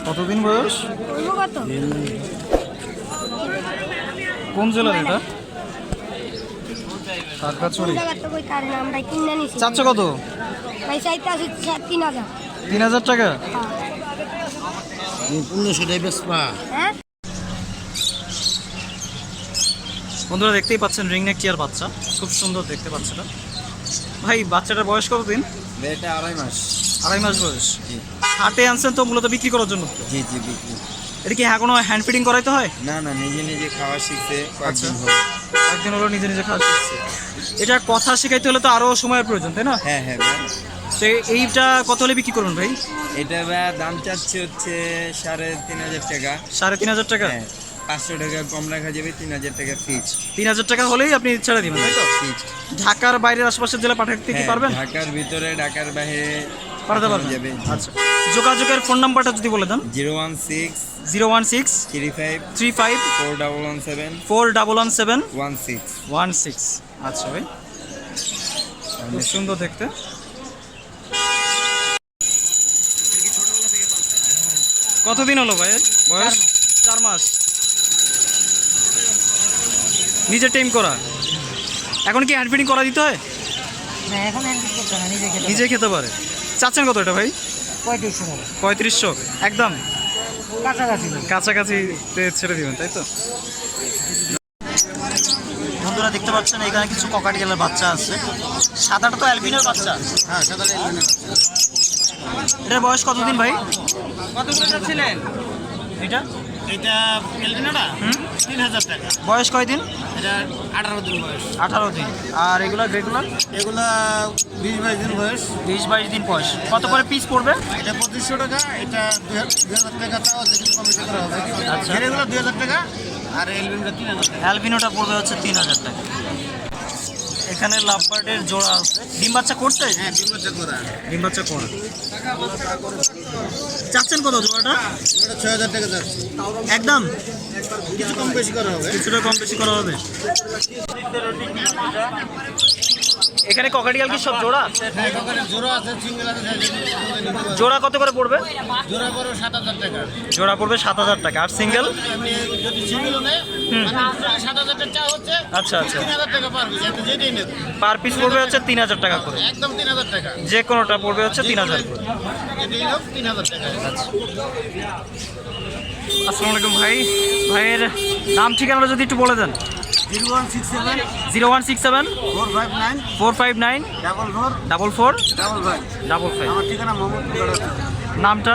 কতদিন বয়স? কোন জেলার এটা? খাগড়াছড়ি। চাচ্ছ কত? 3000 টাকা। বন্ধুরা দেখতেই পাচ্ছেন রিংনেক টিয়ার বাচ্চা, খুব সুন্দর দেখতে পাচ্ছেন। ভাই বাচ্চাটার বয়স কতদিন? এটা 2.5 মাস। 2.5 মাস বয়স। হাটে আনছেন তো মূলত বিক্রি করার জন্য? জি জি বিক্রি। এটা কি এখনো হ্যান্ড ফিডিং করাইতে হয়? না না, নিজে নিজে খাওয়া শিখছে আচ্ছা, কয়েকদিন হলো। কয়েকদিন হলো নিজে নিজে খাওয়া শিখছে। এটা কথা শেখাইতে হলে তো আরো সময়ের প্রয়োজন, তাই না? হ্যাঁ হ্যাঁ ভাই। তো এইটা কত হলে বিক্রি করবেন ভাই? এটা ভাই দাম চাচ্ছে হচ্ছে 3,500 টাকা। 3,500 টাকা? হ্যাঁ, 500 টাকা কম রাখা যাবে, 3,000 টাকা ফিক্স। 3,000 টাকা হলেই আপনি ছেড়ে দিবেন, তাই তো? ফিক্স। ঢাকার বাইরের আশেপাশের জেলা পাঠাতে কি পারবেন? ঢাকার ভিতরে, ঢাকার বাইরে পাঠাতে পারবেন যাবে। আচ্ছা, যোগাযোগের ফোন নাম্বারটা যদি বলে দেন। 016 35 35 4117 4117 16। 16। আচ্ছা ভাই, খুব সুন্দর দেখতে। কতদিন হলো ভাই বয়স? 4 মাস। নিজে টেম করা? এখন কি হ্যান্ড ফিডিং করা দিতে হয়? নিজে খেতে পারে। চাচ্ছেন কত এটা ভাই? 3500 একদম কাছাকাছি ছেড়ে দিবেন, তাই তো? বন্ধুরা দেখতে পাচ্ছেন এখানে কিছু ককাটেলের বাচ্চা আছে। সাদাটা তো অ্যালবিনোর বাচ্চা। হ্যাঁ, সাদা অ্যালবিনো। এটার বয়স কতদিন ভাই? কত করে যাচ্ছিলেন? এটা এটা অ্যালবিনোটা 3,000 টাকা। বয়স কয়দিন? এটা 18 দিন বয়স। 18 দিন। আর এগুলো রেগুলার? এগুলা 20-22 দিন বয়স। 20-22 দিন বয়স। কত করে পিস পড়বে? এটা 2500 টাকা, এটা 2,000 টাকা। তাও কিছু কমিশন করা হবে। আচ্ছা, এগুলো 2,000 টাকা আর অ্যালবিনোটা 3,000 টাকা। অ্যালবিনোটা পড়বে হচ্ছে 3,000 টাকা। এখানে লাভবার্ডের জোড়া আছে। ডিম বাচ্চা করছে? হ্যাঁ, ডিম বাচ্চা করা। ডিম বাচ্চা করা। চাচ্ছেন কত জোড়াটা? এটা 6,000 টাকা যাচ্ছে। একদম কিছু কম বেশি করা হবে। কিছুটা কম বেশি করা হবে। এখানে ককাটিয়াল কি সব জোড়া? হ্যাঁ, ওখানে জোড়া আছে, সিঙ্গেল আছে। জোড়া কত করে পড়বে? জোড়া পড়ো 7,000 টাকা। জোড়া পড়বে 7,000 টাকা। আর সিঙ্গেল? আপনি যদি সিঙ্গেল নেয়, মানে 7,000 টাকা চা হচ্ছে। আচ্ছা আচ্ছা। 3,000 টাকা পার পিস, আপনি যেটাই নেবেন। পার পিস পড়বে হচ্ছে 3,000 টাকা করে। একদম 3,000 টাকা। যে কোনোটা পড়বে হচ্ছে 3,000 করে। যেটাই হোক 3,000 টাকা। আসসালামু আলাইকুম ভাই। ভাইয়ের নাম ঠিকানাটা যদি একটু বলে দেন। 0167 0167 459 459 44 44 55। 55। আমার ঠিকানা মোহাম্মদপুর। নামটা?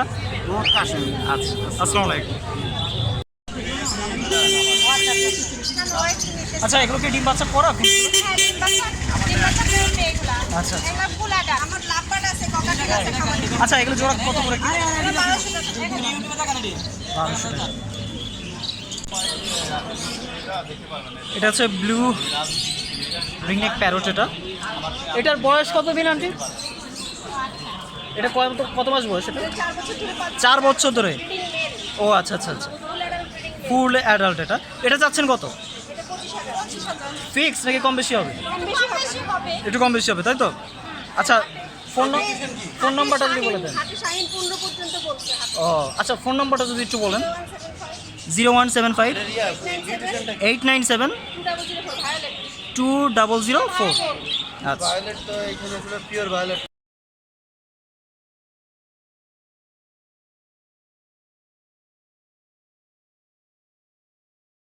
মোহাম্মদ কাশেম। আচ্ছা, আসসালামু আলাইকুম। আচ্ছা, এগুলো কি ডিম বাচ্চা করা? আচ্ছা আচ্ছা, এগুলো জোড়া কত করে? 1200 টাকা। এটা হচ্ছে ব্লু রিংনেক প্যারট। এটার বয়স কত দিন আন্টি? এটা কত মাস বয়স? এটা 4 বছর ধরে। ও আচ্ছা আচ্ছা আচ্ছা, ফুল অ্যাডাল্ট। এটা চাচ্ছেন কত? ফিক্স নাকি কম বেশি হবে? একটু কম বেশি হবে, তাই তো? আচ্ছা, ফোন নাম্বারটা যদি বলে দেন। ও আচ্ছা, ফোন নাম্বারটা যদি একটু বলেন। 0175 897 2004। আচ্ছা, ভায়োলেট তো এখানে পুরো পিওর ভায়োলেট।